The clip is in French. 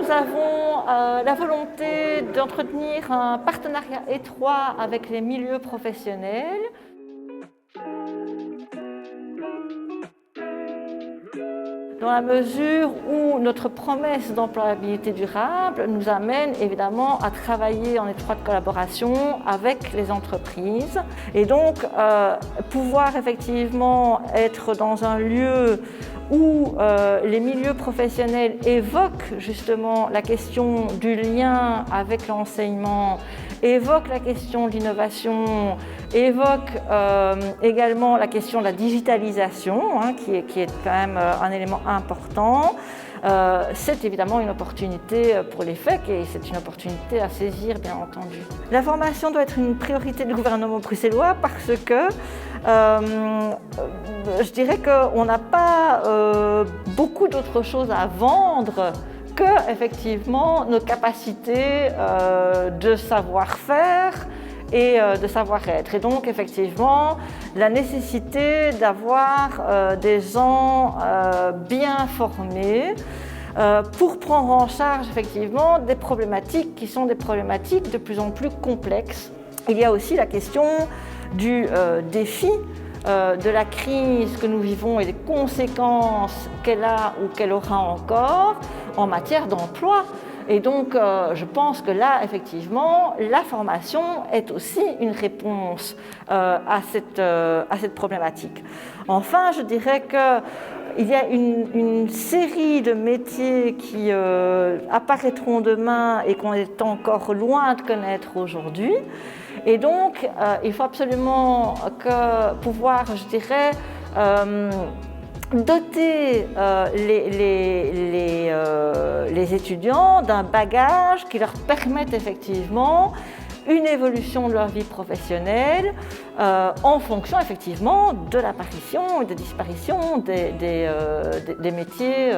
nous avons la volonté d'entretenir un partenariat étroit avec les milieux professionnels. Dans la mesure où notre promesse d'employabilité durable nous amène évidemment à travailler en étroite collaboration avec les entreprises et donc pouvoir effectivement être dans un lieu où les milieux professionnels évoquent justement la question du lien avec l'enseignement, évoquent la question de l'innovation, évoquent également la question de la digitalisation, qui est quand même un élément important. C'est évidemment une opportunité pour les FEC et c'est une opportunité à saisir, bien entendu. La formation doit être une priorité du gouvernement bruxellois parce que je dirais qu'on n'a pas beaucoup d'autres choses à vendre que, effectivement, nos capacités de savoir-faire et de savoir-être. Et donc, effectivement, la nécessité d'avoir des gens bien formés pour prendre en charge, effectivement, des problématiques qui sont des problématiques de plus en plus complexes. Il y a aussi la question du défi de la crise que nous vivons et des conséquences qu'elle a ou qu'elle aura encore en matière d'emploi. Et donc, je pense que là, effectivement, la formation est aussi une réponse à cette problématique. Enfin, je dirais qu'il y a une série de métiers qui apparaîtront demain et qu'on est encore loin de connaître aujourd'hui. Et donc, il faut absolument pouvoir, je dirais, doter les étudiants d'un bagage qui leur permette effectivement une évolution de leur vie professionnelle en fonction effectivement de l'apparition et de disparition des métiers.